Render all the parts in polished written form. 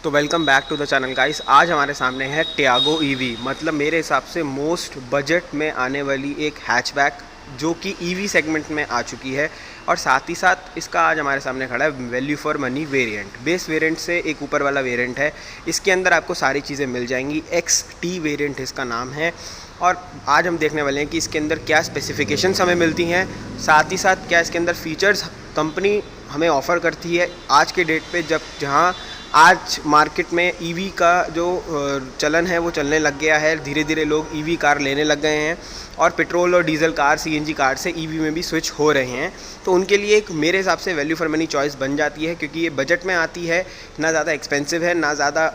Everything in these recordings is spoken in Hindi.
तो welcome back to the channel guys. आज हमारे सामने है टियागो ईवी, मतलब मेरे हिसाब से मोस्ट बजट में आने वाली एक हैचबैक जो कि ईवी सेगमेंट में आ चुकी है। और साथ ही साथ इसका आज हमारे सामने खड़ा है value for money variant. Base variant से एक ऊपर वाला वेरिएंट है, इसके अंदर आपको सारी चीज़ें मिल जाएंगी। XT वेरिएंट इसका नाम है। और आज हम देखने वाले हैं कि इसके अंदर क्या स्पेसिफिकेशंस हमें मिलती हैं, साथ ही साथ क्या इसके अंदर फीचर्स कंपनी हमें ऑफ़र करती है आज के डेट पे, जहाँ आज मार्केट में ईवी का जो चलन है वो चलने लग गया है। धीरे धीरे लोग ईवी कार लेने लग गए हैं और पेट्रोल और डीजल कार, CNG कार से ईवी में भी स्विच हो रहे हैं। तो उनके लिए एक मेरे हिसाब से वैल्यू फॉर मनी चॉइस बन जाती है, क्योंकि ये बजट में आती है, ना ज़्यादा एक्सपेंसिव है ना ज़्यादा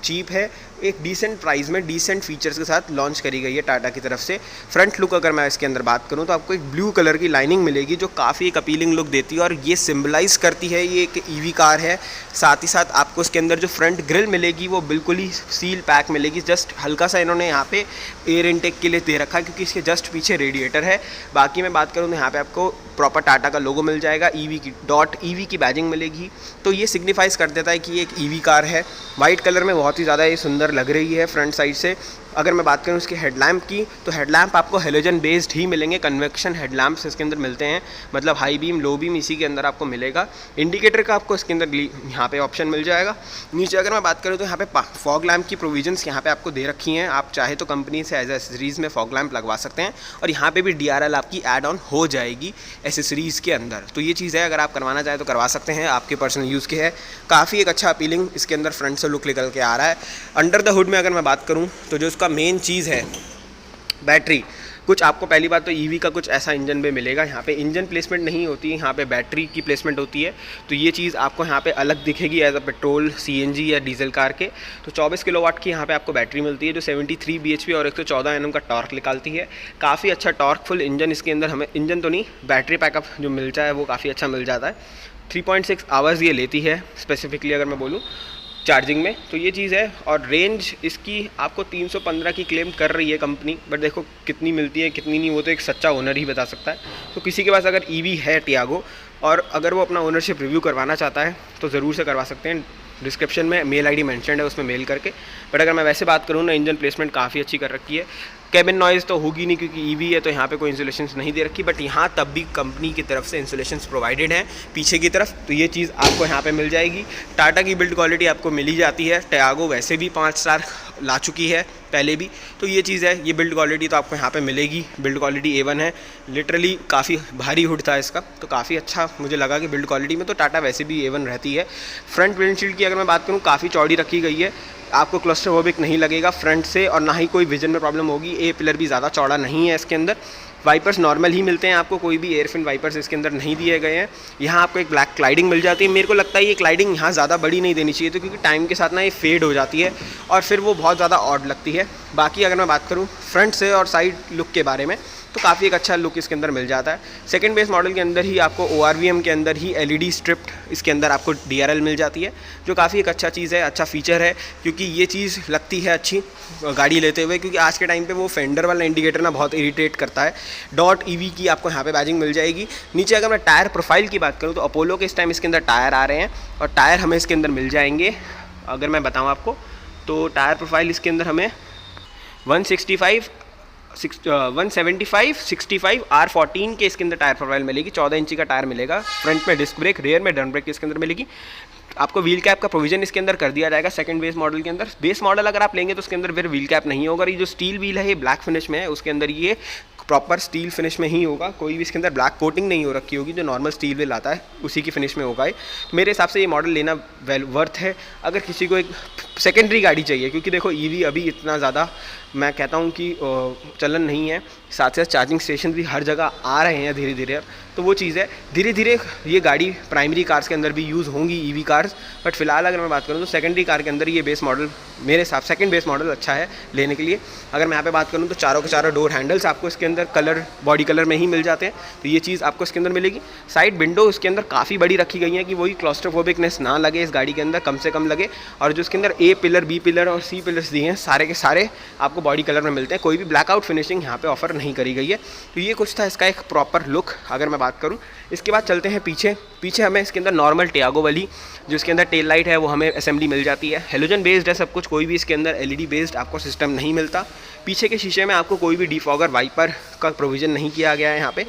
चीप है, एक डिसेंट प्राइस में डिसेंट फीचर्स के साथ लॉन्च करी गई है टाटा की तरफ से। फ्रंट लुक अगर मैं इसके अंदर बात करूं तो आपको एक ब्लू कलर की लाइनिंग मिलेगी जो काफ़ी एक अपीलिंग लुक देती है और ये सिंबलाइज करती है ये एक ईवी कार है। साथ ही साथ आपको इसके अंदर जो फ्रंट ग्रिल मिलेगी वो बिल्कुल ही सील पैक मिलेगी। जस्ट हल्का सा इन्होंने यहाँ पे एयर इनटेक के लिए दे रखा है, क्योंकि इसके जस्ट पीछे रेडिएटर है। बाकी मैं बात करूँ तो यहाँ पे आपको प्रॉपर टाटा का लोगो मिल जाएगा, .EV की बैजिंग मिलेगी। तो ये सिग्निफाइज कर देता है कि ये एक ईवी कार है। वाइट कलर में बहुत ही ज़्यादा ये सुंदर लग रही है फ्रंट साइड से। अगर मैं बात करूँ इसके हेडलैम्प की, तो हेडलैम्प आपको हेलोजन बेस्ड ही मिलेंगे। कन्वेक्शन हेडलैम्प्स इसके अंदर मिलते हैं, मतलब हाई बीम लो बीम इसी के अंदर आपको मिलेगा। इंडिकेटर का आपको इसके अंदर यहाँ पे ऑप्शन मिल जाएगा। नीचे अगर मैं बात करूँ तो यहाँ पे फॉग लैम्प की प्रोविजंस यहाँ पे आपको दे रखी हैं। आप चाहे तो कंपनी से एज एसेसरीज़ में फॉग लैम्प लगवा सकते हैं और यहाँ पे भी DRL आपकी ऐड ऑन हो जाएगी एसेसरीज़ के अंदर। तो ये चीज़ है, अगर आप करवाना चाहें तो करवा सकते हैं, आपके पर्सनल यूज़ के है। काफ़ी एक अच्छा अपीलिंग इसके अंदर फ्रंट से लुक निकल के आ रहा है। अंडर द हुड में अगर मैं बात करूँ तो जो इसका मेन चीज़ है बैटरी, कुछ आपको पहली बात तो ईवी का कुछ ऐसा इंजन भी मिलेगा। यहाँ पे इंजन प्लेसमेंट नहीं होती है, यहाँ पे बैटरी की प्लेसमेंट होती है। तो ये चीज़ आपको यहाँ पे अलग दिखेगी एज अ पेट्रोल, CNG या डीजल कार के। तो 24 किलोवाट की यहाँ पे आपको बैटरी मिलती है जो 73 bhp और 114 Nm का टॉर्क निकालती है। काफ़ी अच्छा टॉर्कफुल इंजन इसके अंदर हमें, इंजन तो नहीं, बैटरी पैकअप जो मिलता है वो काफ़ी अच्छा मिल जाता है। 3.6 आवर्स ये लेती है स्पेसिफिकली अगर मैं बोलूँ चार्जिंग में। तो ये चीज़ है। और रेंज इसकी आपको 315 की क्लेम कर रही है कंपनी, बट देखो कितनी मिलती है कितनी नहीं वो तो एक सच्चा ओनर ही बता सकता है। तो किसी के पास अगर ईवी है टियागो और अगर वो अपना ओनरशिप रिव्यू करवाना चाहता है तो ज़रूर से करवा सकते हैं। डिस्क्रिप्शन में मेल ID मेंशन्ड है, उसमें मेल करके। बट अगर मैं वैसे बात करूँ ना, इंजन प्लेसमेंट काफ़ी अच्छी कर रखी है। कैबिन नॉइज़ तो होगी नहीं क्योंकि ईवी है, तो यहाँ पे कोई इंसुलेशंस नहीं दे रखी, बट यहाँ तब भी कंपनी की तरफ से इंसुलेशंस प्रोवाइडेड हैं पीछे की तरफ। तो ये चीज़ आपको यहाँ पे मिल जाएगी। टाटा की बिल्ड क्वालिटी आपको मिल ही जाती है। टियागो वैसे भी 5 स्टार ला चुकी है पहले भी, तो ये चीज़ है, ये बिल्ड क्वालिटी तो आपको यहाँ पे मिलेगी। बिल्ड क्वालिटी A1 है, लिटरली काफ़ी भारी हुड था इसका, तो काफ़ी अच्छा मुझे लगा कि बिल्ड क्वालिटी में तो टाटा वैसे भी A1 रहती है। फ्रंट विंडशील्ड की अगर मैं बात करूँ, काफ़ी चौड़ी रखी गई है, आपको क्लस्टरफोबिक नहीं लगेगा फ्रंट से, और ना ही कोई विजन में प्रॉब्लम होगी। A पिलर भी ज़्यादा चौड़ा नहीं है इसके अंदर। वाइपर्स नॉर्मल ही मिलते हैं आपको, कोई भी एयरफिन वाइपर्स इसके अंदर नहीं दिए गए हैं। यहाँ आपको एक ब्लैक क्लाइडिंग मिल जाती है। मेरे को लगता है ये क्लाइडिंग यहाँ ज़्यादा बड़ी नहीं देनी चाहिए, तो क्योंकि टाइम के साथ ना ये फेड हो जाती है और फिर वो बहुत ज़्यादा ऑड लगती है। बाकी अगर मैं बात करूँ फ्रंट से और साइड लुक के बारे में, तो काफ़ी एक अच्छा लुक इसके अंदर मिल जाता है। सेकंड बेस मॉडल के अंदर ही आपको ORVM के अंदर ही LED स्ट्रिप्ड इसके अंदर आपको DRL मिल जाती है, जो काफ़ी एक अच्छा चीज़ है, अच्छा फीचर है, क्योंकि ये चीज़ लगती है अच्छी गाड़ी लेते हुए, क्योंकि आज के टाइम पे वो फेंडर वाला इंडिकेटर ना बहुत इरिटेट करता है। .EV की आपको यहाँ पे बैजिंग मिल जाएगी। नीचे अगर मैं टायर प्रोफाइल की बात करूँ तो अपोलो के इस टाइम इसके अंदर टायर आ रहे हैं और टायर हमें इसके अंदर मिल जाएंगे। अगर मैं बताऊँ आपको तो टायर प्रोफाइल इसके अंदर हमें 165, 65 R14 के इसके अंदर टायर प्रोफाइल मिलेगी। 14 इंची का टायर मिलेगा। फ्रंट में डिस्क ब्रेक, रेयर में ड्रम ब्रेक इसके अंदर मिलेगी। आपको व्हील कैप का प्रोविजन इसके अंदर कर दिया जाएगा सेकंड बेस मॉडल के अंदर। बेस मॉडल अगर आप लेंगे तो उसके अंदर फिर व्हील कैप नहीं होगा। ये जो स्टील व्हील है ये ब्लैक फिनिश में है, उसके अंदर ये प्रॉपर स्टील फिनिश में ही होगा। कोई भी इसके अंदर ब्लैक कोटिंग नहीं हो रखी होगी, जो नॉर्मल स्टील व्हील आता है उसी की फिनिश में होगा। तो मेरे हिसाब से ये मॉडल लेना वर्थ है अगर किसी को एक सेकेंडरी गाड़ी चाहिए, क्योंकि देखो ईवी अभी इतना ज़्यादा मैं कहता हूँ कि चलन नहीं है। साथ साथ चार्जिंग स्टेशन भी हर जगह आ रहे हैं धीरे धीरे, तो वो चीज़ है। धीरे धीरे ये गाड़ी प्राइमरी कार्स के अंदर भी यूज़ होंगी ईवी कार्स, बट फिलहाल अगर मैं बात करूँ तो सेकेंडरी कार के अंदर ये बेस मॉडल मेरे हिसाब सेकंड बेस मॉडल अच्छा है लेने के लिए। अगर मैं यहाँ पे बात करूँ तो चारों के चारों डोर हैंडल्स आपको इसके अंदर अंदर कलर बॉडी कलर में ही मिल जाते हैं, तो ये चीज़ आपको इसके अंदर मिलेगी। साइड विंडो इसके अंदर काफ़ी बड़ी रखी गई है कि वही क्लॉस्ट्रोफोबिकनेस ना लगे इस गाड़ी के अंदर, कम से कम लगे। और जो इसके अंदर ए पिलर, बी पिलर और सी पिलर्स दिए हैं सारे के सारे आपको बॉडी कलर में मिलते हैं, कोई भी ब्लैकआउट फिनिशिंग यहाँ पे ऑफर नहीं करी गई है। तो ये कुछ था इसका एक प्रॉपर लुक अगर मैं बात करूँ। इसके बाद चलते हैं पीछे हमें इसके अंदर नॉर्मल टियागो वाली जो इसके अंदर टेल लाइट है वो हमें असेंबली मिल जाती है। हेलोजन बेस्ड है सब कुछ, कोई भी इसके अंदर एलईडी बेस्ड आपको सिस्टम नहीं मिलता। पीछे के शीशे में आपको कोई भी डिफॉगर वाइपर का प्रोविज़न नहीं किया गया है यहाँ पे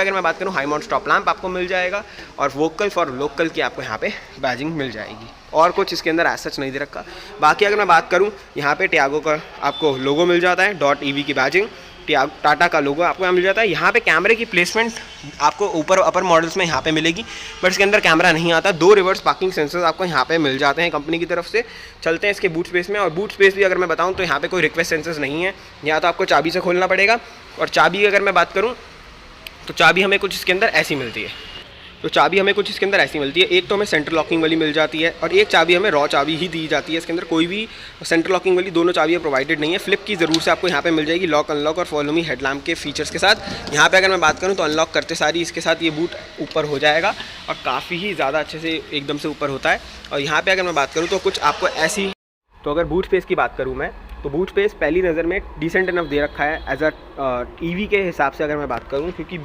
अगर मैं बात करूँ हाई माउंट स्टॉप लैंप आपको मिल जाएगा और वोकल फॉर लोकल की आपको यहाँ पे बैजिंग मिल जाएगी, और कुछ इसके अंदर एज सच नहीं दे रखा। बाकी अगर मैं बात करूँ यहाँ पे टियागो का आपको लोगो मिल जाता है, .ev की बैजिंग, टाटा का लोगो आपको यहाँ मिल जाता है। यहाँ पे कैमरे की प्लेसमेंट आपको ऊपर अपर मॉडल्स में यहाँ पे मिलेगी, बट इसके अंदर कैमरा नहीं आता। 2 रिवर्स पार्किंग सेंसर्स आपको यहाँ पे मिल जाते हैं कंपनी की तरफ से। चलते हैं इसके बूट स्पेस में, और बूट स्पेस भी अगर मैं बताऊँ तो यहाँ पे कोई रिक्वेस्ट सेंसर्स नहीं है, या तो आपको चाबी से खोलना पड़ेगा। और चाबी अगर मैं बात करूँ तो चाबी हमें कुछ इसके अंदर ऐसी मिलती है, एक तो हमें सेंट्रल लॉकिंग वाली मिल जाती है और एक चाबी हमें रॉ चाबी ही दी जाती है। इसके अंदर कोई भी सेंट्रल लॉकिंग वाली दोनों चाबियाँ प्रोवाइडेड नहीं है। फ्लिप की ज़रूर से आपको यहाँ पे मिल जाएगी, लॉक अनलॉक और फॉलो मी हेडलैम्प के फीचर्स के साथ। यहाँ पे अगर मैं बात करूँ तो अनलॉक करते सारी इसके साथ ये बूट ऊपर हो जाएगा और काफ़ी ही ज़्यादा अच्छे से एकदम से ऊपर होता है। और यहाँ पर अगर मैं बात करूँ तो कुछ आपको ऐसी, तो अगर बूट स्पेस की बात करूँ मैं तो बूट स्पेस पहली नज़र में डिसेंट इनफ दे रखा है एज अ ईवी के हिसाब से अगर मैं बात करूँ, क्योंकि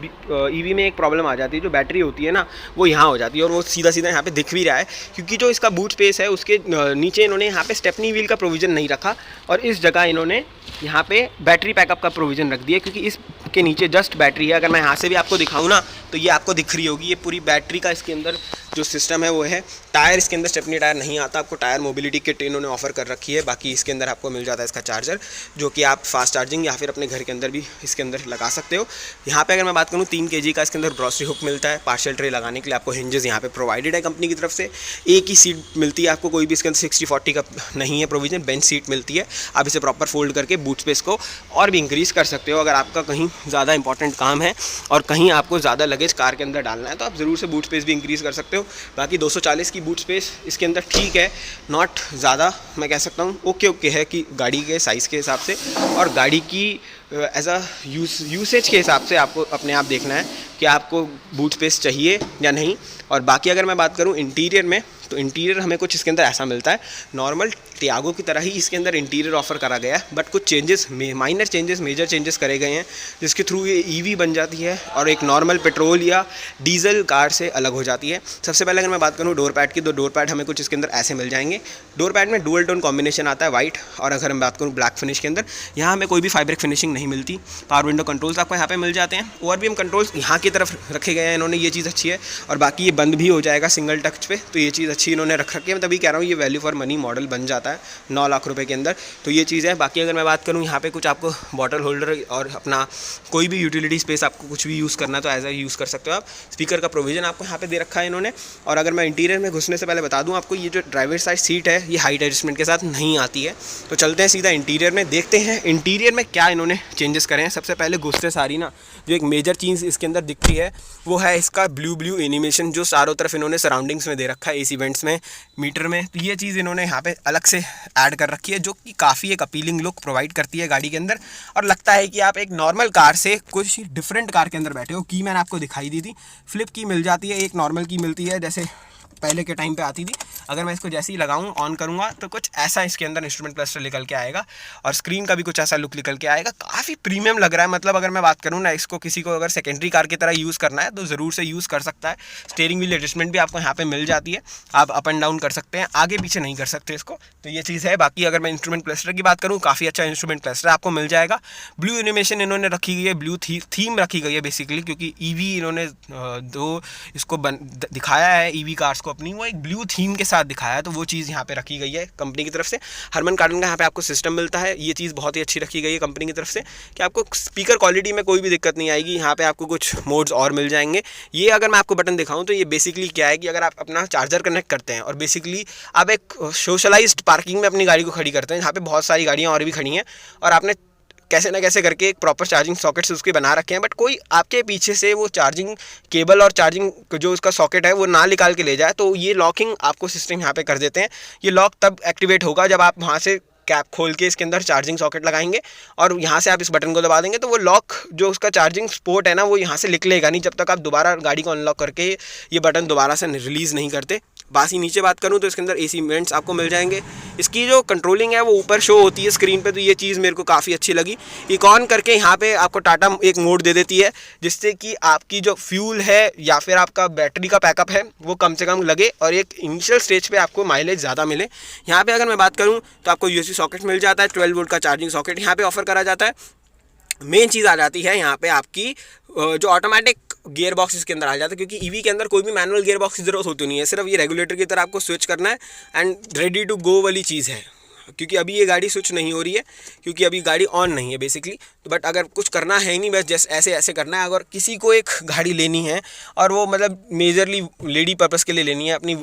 ईवी में एक प्रॉब्लम आ जाती है, जो बैटरी होती है ना वो यहाँ हो जाती है और वो सीधा यहाँ पे दिख भी रहा है, क्योंकि जो इसका बूट स्पेस है उसके नीचे इन्होंने यहाँ पे स्टेपनी व्हील का प्रोविज़न नहीं रखा और इस जगह इन्होंने यहाँ पे बैटरी पैकअप का प्रोविज़न रख दिया, क्योंकि इसके नीचे जस्ट बैटरी है। अगर मैं यहाँ से भी आपको दिखाऊँ ना तो ये आपको दिख रही होगी, ये पूरी बैटरी का इसके अंदर जो सिस्टम है वो है। टायर इसके अंदर स्टेपनी टायर नहीं आता, आपको टायर मोबिलिटी किट इन्होंने ऑफर कर रखी है। बाकी इसके अंदर आपको मिल जाता है इसका चार्जर, जो कि आप फास्ट चार्जिंग या फिर अपने घर के अंदर भी इसके अंदर लगा सकते हो। यहाँ पे अगर मैं बात करूँ 3 kg का इसके अंदर ग्रॉसरी हुक मिलता है। पार्शियल ट्रे लगाने के लिए आपको हिंजेस यहाँ पे प्रोवाइडेड है कंपनी की तरफ से। एक ही सीट मिलती है आपको, कोई भी इसके अंदर 60-40 का नहीं है प्रोविजन, बेंच सीट मिलती है। आप इसे प्रॉपर फोल्ड करके बूट स्पेस को और भी इंक्रीज़ कर सकते हो। अगर आपका कहीं ज़्यादा इंपॉर्टेंट काम है और कहीं आपको ज़्यादा लगेज कार के अंदर डालना है तो आप ज़रूर से बूट स्पेस भी इंक्रीज़ कर सकते हो। बाकी 240 की बूट स्पेस इसके अंदर ठीक है, नॉट ज़्यादा, मैं कह सकता हूँ ओके है कि गाड़ी के साइज़ के हिसाब से और गाड़ी की एज अ यूसेज के हिसाब से आपको अपने आप देखना है कि आपको बूट स्पेस चाहिए या नहीं। और बाकी अगर मैं बात करूँ इंटीरियर में, तो इंटीरियर हमें कुछ इसके अंदर ऐसा मिलता है, नॉर्मल टियागो की तरह ही इसके अंदर इंटीरियर ऑफर करा गया है, बट कुछ changes, minor changes, major changes करे गए हैं, जिसके थ्रू ये ईवी बन जाती है और एक नॉर्मल पेट्रोल या डीजल कार से अलग हो जाती है। सबसे पहले अगर मैं बात करूँ डोर पैड की, तो डोर पैड हमें कुछ इसके अंदर ऐसे मिल जाएंगे। डोर पैड में डुअल टोन कॉम्बिनेशन आता है, वाइट और अगर मैं बात करूँ ब्लैक फिनिश के अंदर, यहाँ हमें कोई भी फैब्रिक फिनिशिंग नहीं मिलती। पावर विंडो कंट्रोल्स आपको यहाँ पे मिल जाते हैं, ORVM कंट्रोल्स यहाँ की तरफ रखे गए हैं इन्होंने, ये चीज़ अच्छी है। और बाकी ये बंद भी हो जाएगा सिंगल टच पे, तो ये चीज़ अच्छी इन्होंने रख रखी है। मैं तभी कह रहा हूँ ये वैल्यू फॉर मनी मॉडल बन जाता है 9 लाख रुपए के अंदर, तो ये चीज़ है। बाकी अगर मैं बात करूँ यहाँ पे कुछ आपको बॉटल होल्डर और अपना कोई भी यूटिलिटी स्पेस आपको कुछ भी यूज़ करना है तो एज ए यूज़ कर सकते हो आप। स्पीकर का प्रोविज़न आपको यहाँ पे दे रखा है इन्होंने। और अगर मैं इंटीरियर में घुसने से पहले बता दूँ आपको, ये जो ड्राइवर साइड सीट है ये हाइट एडजस्टमेंट के साथ नहीं आती है। तो चलते हैं सीधा इंटीरियर में, देखते हैं इंटीरियर में क्या इन्होंने चेंजेस करे हैं। सबसे पहले घुसते सारी ना जो एक मेजर चीज़ इसके अंदर दिखती है वो है इसका ब्लू एनिमेशन, जो चारों तरफ इन्होंने सराउंडिंग्स में दे रखा है, एसी वेंट्स में, मीटर में। तो ये चीज़ इन्होंने यहाँ पे अलग से ऐड कर रखी है, जो कि काफ़ी एक अपीलिंग लुक प्रोवाइड करती है गाड़ी के अंदर और लगता है कि आप एक नॉर्मल कार से कुछ डिफरेंट कार के अंदर बैठे हो। की मैंने आपको दिखाई दी थी, फ्लिप की मिल जाती है, एक नॉर्मल की मिलती है जैसे पहले के टाइम पे आती थी। अगर मैं इसको जैसे ही लगाऊं ऑन करूंगा तो कुछ ऐसा इसके अंदर इंस्ट्रूमेंट क्लस्टर निकल के आएगा और स्क्रीन का भी कुछ ऐसा लुक निकल के आएगा। काफ़ी प्रीमियम लग रहा है। मतलब अगर मैं बात करूं ना, इसको किसी को अगर सेकेंडरी कार की तरह यूज़ करना है तो ज़रूर से यूज़ कर सकता है। स्टीयरिंग व्हील एडजस्टमेंट भी आपको यहाँ पे मिल जाती है, आप अप एंड डाउन कर सकते हैं, आगे पीछे नहीं कर सकते इसको, तो ये चीज़ है। बाकी अगर मैं इंस्ट्रूमेंट क्लस्टर की बात करूँ, काफ़ी अच्छा इंस्ट्रूमेंट क्लस्टर आपको मिल जाएगा। ब्लू एनिमेशन इन्होंने रखी गई है, ब्लू थीम रखी गई है बेसिकली, क्योंकि ईवी इन्होंने जो इसको दिखाया है ईवी कार्स को अपनी, वो एक ब्लू थीम के साथ दिखाया है, तो वो चीज़ यहाँ पे रखी गई है कंपनी की तरफ से। हरमन कार्डन का यहाँ पे आपको सिस्टम मिलता है, ये चीज़ बहुत ही अच्छी रखी गई है कंपनी की तरफ से कि आपको स्पीकर क्वालिटी में कोई भी दिक्कत नहीं आएगी। यहाँ पे आपको कुछ मोड्स और मिल जाएंगे। ये अगर मैं आपको बटन दिखाऊँ तो ये बेसिकली क्या है कि अगर आप अपना चार्जर कनेक्ट करते हैं और बेसिकली आप एक सोशलाइज्ड पार्किंग में अपनी गाड़ी को खड़ी करते हैं, यहाँ पे बहुत सारी गाड़ियाँ और भी खड़ी हैं और आपने कैसे ना कैसे करके एक प्रॉपर चार्जिंग सॉकेट्स उसके बना रखे हैं, बट कोई आपके पीछे से वो चार्जिंग केबल और चार्जिंग जो उसका सॉकेट है वो ना निकाल के ले जाए, तो ये लॉकिंग आपको सिस्टम यहाँ पे कर देते हैं। ये लॉक तब एक्टिवेट होगा जब आप वहाँ से कैप खोल के इसके अंदर चार्जिंग सॉकेट लगाएंगे और यहाँ से आप इस बटन को दबा देंगे तो वो लॉक जो उसका चार्जिंग पोर्ट है ना वो यहाँ से निकलेगा नहीं जब तक आप दोबारा गाड़ी को अनलॉक करके ये बटन दोबारा से रिलीज़ नहीं करते। बाकी नीचे बात करूँ तो इसके अंदर AC वेंट्स आपको मिल जाएंगे। इसकी जो कंट्रोलिंग है वो ऊपर शो होती है स्क्रीन पे, तो ये चीज़ मेरे को काफ़ी अच्छी लगी। एक ऑन करके यहाँ पे आपको टाटा एक मोड दे देती है जिससे कि आपकी जो फ्यूल है या फिर आपका बैटरी का बैकअप है वो कम से कम लगे और एक इनिशियल स्टेज पे आपको माइलेज ज़्यादा मिले। यहाँ पे अगर मैं बात करूँ तो आपको USB सॉकेट मिल जाता है, 12 वोल्ट का चार्जिंग सॉकेट यहाँ पे ऑफर करा जाता है। मेन चीज़ आ जाती है यहाँ पे आपकी जो ऑटोमेटिक गियर बॉक्स इसके अंदर आ जाता है, क्योंकि ईवी के अंदर कोई भी मैनुअल गियर बॉक्स की ज़रूरत होती नहीं है, सिर्फ ये रेगुलेटर की तरह आपको स्विच करना है एंड रेडी टू गो वाली चीज़ है। क्योंकि अभी ये गाड़ी स्विच नहीं हो रही है क्योंकि अभी गाड़ी ऑन नहीं है बेसिकली, तो बट अगर कुछ करना है ही नहीं, बस जैसे ऐसे ऐसे करना है। अगर किसी को एक गाड़ी लेनी है और वो मतलब मेजरली लेडी पर्पस के लिए लेनी है, अपनी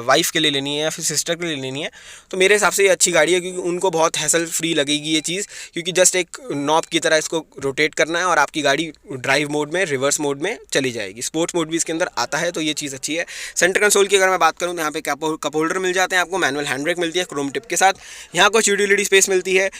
वाइफ के लिए लेनी है या फिर सिस्टर के लिए लेनी है, तो मेरे हिसाब से ये अच्छी गाड़ी है क्योंकि उनको बहुत हैसल फ्री लगेगी ये चीज़, क्योंकि जस्ट एक नॉब की तरह इसको रोटेट करना है और आपकी गाड़ी ड्राइव मोड में, रिवर्स मोड में चली जाएगी। स्पोर्ट्स मोड भी इसके अंदर आता है, तो ये चीज़ अच्छी है। सेंटर कंसोल की अगर मैं बात करूँ तो यहाँ पे कप होल्डर मिल जाते हैं आपको, मैनुअल हैंड ब्रेक मिलती है क्रोम टिप के साथ, यहाँ कुछ यूटिलिटी स्पेस मिलती है।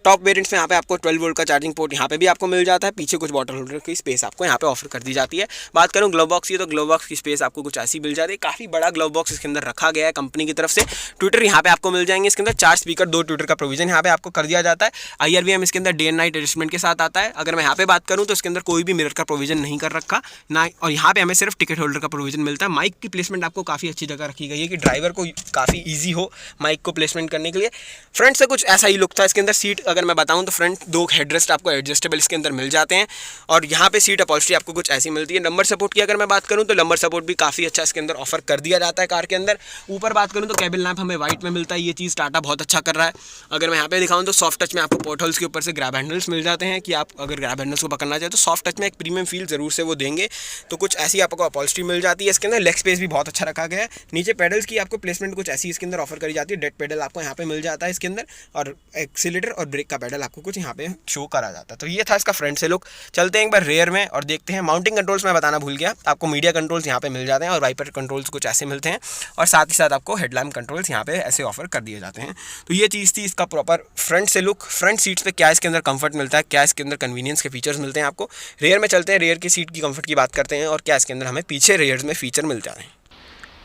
टॉप वेरिएंट्स में यहाँ पे आपको 12 वोल्ट का चार्जिंग पोर्ट यहाँ पे भी आपको मिल जाता है, पीछे कुछ बॉटल होल्डर की स्पेस आपको यहाँ पे ऑफर कर दी जाती है। बात करूँ ग्लव बॉक्स की तो ग्लव बॉक्स की स्पेस आपको कुछ ऐसी मिल जाती है, काफ़ी बड़ा ग्लव बॉक्स इसके अंदर रखा गया है कंपनी की तरफ से। ट्विटर यहाँ पे आपको मिल जाएंगे, इसके अंदर 4 स्पीकर 2 ट्विटर का प्रोविजन यहाँ पे आपको कर दिया जाता है। IRVM इसके अंदर डे एंड नाइट एडजस्टमेंट के साथ आता है। अगर मैं यहाँ पे बात करूँ तो इसके अंदर कोई भी मिरर का प्रोविजन नहीं कर रखा ना, और यहाँ पे हमें सिर्फ टिकट होल्डर का प्रोविजन मिलता है। माइक की प्लेसमेंट आपको काफ़ी अच्छी जगह रखी गई है कि ड्राइवर को काफ़ी ईजी हो माइक को प्लेसमेंट करने के लिए। फ्रंट से कुछ ऐसा ही लुक था। इसके अंदर सीट अगर मैं बताऊँ तो फ्रंट 2 हेडरेस्ट आपको एडजस्टेबल इसके अंदर मिल जाते हैं और यहाँ पे सीट अपॉल्स्ट्री आपको कुछ ऐसी मिलती है। नंबर सपोर्ट की अगर मैं बात करूँ तो नंबर सपोर्ट भी काफ़ी अच्छा इसके अंदर ऑफर कर दिया जाता है कार के अंदर। ऊपर बात करूँ तो केबिन लैंप हमें वाइट में मिलता है, ये चीज़ टाटा बहुत अच्छा कर रहा है। अगर मैं यहाँ पे दिखाऊँ तो सॉफ्ट टच में आपको पोर्ट होल्स के ऊपर से ग्रैब हैंडल्स मिल जाते हैं कि आप अगर ग्रैब हैंडल्स को पकड़ना चाहे तो सॉफ्ट टच में एक प्रीमियम फील ज़रूर से वो देंगे, तो कुछ ऐसी आपको अपॉल्स्ट्री मिल जाती है। इसके अंदर लेग स्पेस भी बहुत अच्छा रखा गया है। नीचे पेडल्स की आपको प्लेसमेंट कुछ ऐसी इसके अंदर ऑफर करी जाती है। डेड पेडल आपको यहाँ पे मिल जाता है इसके अंदर, और एक्सीलेटर और ब्रेक का पेडल आपको कुछ यहाँ पे शो करा जाता है। तो ये था इसका फ्रंट से लुक। चलते हैं एक बार रेयर में और देखते हैं। माउंटिंग कंट्रोल्स मैं बताना भूल गया, आपको मीडिया कंट्रोल्स यहाँ पे मिल जाते हैं और वाइपर कंट्रोल्स कुछ ऐसे मिलते हैं, और साथ ही साथ आपको हेडलैम्प कंट्रोल्स यहाँ पे ऐसे ऑफर कर दिए जाते हैं। तो ये चीज़ थी इसका प्रॉपर फ्रंट से लुक। फ्रंट सीट्स पे क्या इसके अंदर कंफर्ट मिलता है, क्या इसके अंदर कन्वीनियंस के फीचर्स मिलते हैं आपको। रेयर में चलते हैं, रेयर की सीट की कंफर्ट की बात करते हैं और क्या इसके अंदर हमें पीछे रेयर्स में फीचर मिल जाते हैं।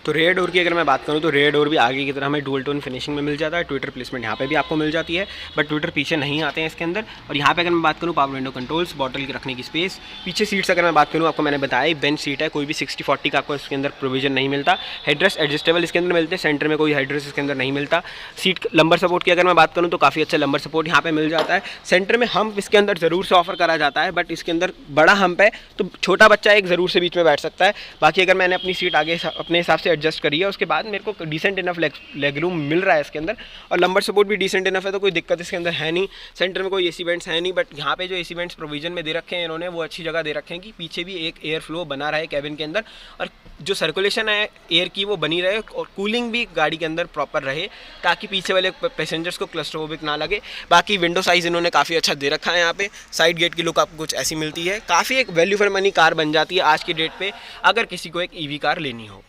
तो रेयर डोर की अगर मैं बात करूँ तो रेयर डोर भी आगे की तरह हमें डुअल टोन फिनिशिंग में मिल जाता है। ट्विटर प्लेसमेंट यहाँ पे भी आपको मिल जाती है, बट ट्विटर पीछे नहीं आते हैं इसके अंदर। और यहाँ पे अगर मैं बात करूँ पावर विंडो कंट्रोल्स, बॉटल की रखने की स्पेस। पीछे सीट्स अगर मैं बात करूँ, आपको मैंने बताया बेंच सीट है, कोई भी 60-40 का आपको इसके अंदर प्रोविजन नहीं मिलता। हेडरेस्ट एडजस्टेबल इसके अंदर मिलते हैं, सेंटर में कोई हेडरेस्ट इसके अंदर नहीं मिलता। सीट लंबर सपोर्ट की अगर मैं बात करूँ तो काफ़ी अच्छा लंबर सपोर्ट यहाँ पे मिल जाता है। सेंटर में हम्प इसके अंदर ज़रूर से ऑफर करा जाता है, बट इसके अंदर बड़ा हम्प है तो छोटा बच्चा एक ज़रूर से बीच में बैठ सकता है। बाकी अगर मैंने अपनी सीट आगे अपने हिसाब से एडजस्ट करी है, उसके बाद मेरे को डिसेंट इनफ लेग रूम मिल रहा है इसके अंदर, और लंबर सपोर्ट भी डिसेंट इनफ है, तो कोई दिक्कत इसके अंदर है नहीं। सेंटर में कोई AC वेंट्स है नहीं, बट यहाँ पे जो AC वेंट्स प्रोविजन में दे रखे हैं इन्होंने वो अच्छी जगह दे रखे हैं कि पीछे भी एक एयर फ्लो बना रहे कैबिन के अंदर, और जो सर्कुलेशन है एयर की वो बनी रहे, और कूलिंग भी गाड़ी के अंदर प्रॉपर रहे ताकि पीछे वाले पैसेंजर्स को क्लस्ट्रोफोबिक ना लगे। बाकी विंडो साइज़ इन्होंने काफ़ी अच्छा दे रखा है। यहाँ पे साइड गेट की लुक आपको कुछ ऐसी मिलती है। काफ़ी एक वैल्यू फॉर मनी कार बन जाती है आज की डेट पे अगर किसी को एक EV कार लेनी हो।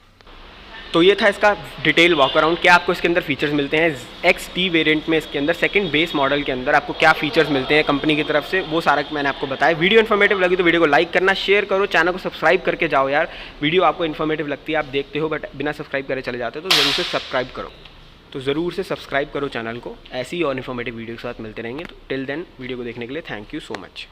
तो ये था इसका डिटेल वॉक अराउंड। क्या आपको इसके अंदर फीचर्स मिलते हैं XT वेरिएंट में, इसके अंदर सेकंड बेस मॉडल के अंदर आपको क्या फीचर्स मिलते हैं कंपनी की तरफ से, वो सारा मैंने आपको बताया। वीडियो इन्फॉर्मेटिव लगी तो वीडियो को लाइक करना, शेयर करो, चैनल को सब्सक्राइब करके जाओ यार। वीडियो आपको इन्फॉर्मेटिव लगती है, आप देखते हो बट बिना सब्सक्राइब करे चले जाते हो, तो ज़रूर से सब्सक्राइब करो। तो ज़रूर से सब्सक्राइब करो चैनल को, ऐसी और इन्फॉर्मेटिव वीडियो के साथ मिलते रहेंगे। तो टिल देन वीडियो को देखने के लिए थैंक यू सो मच।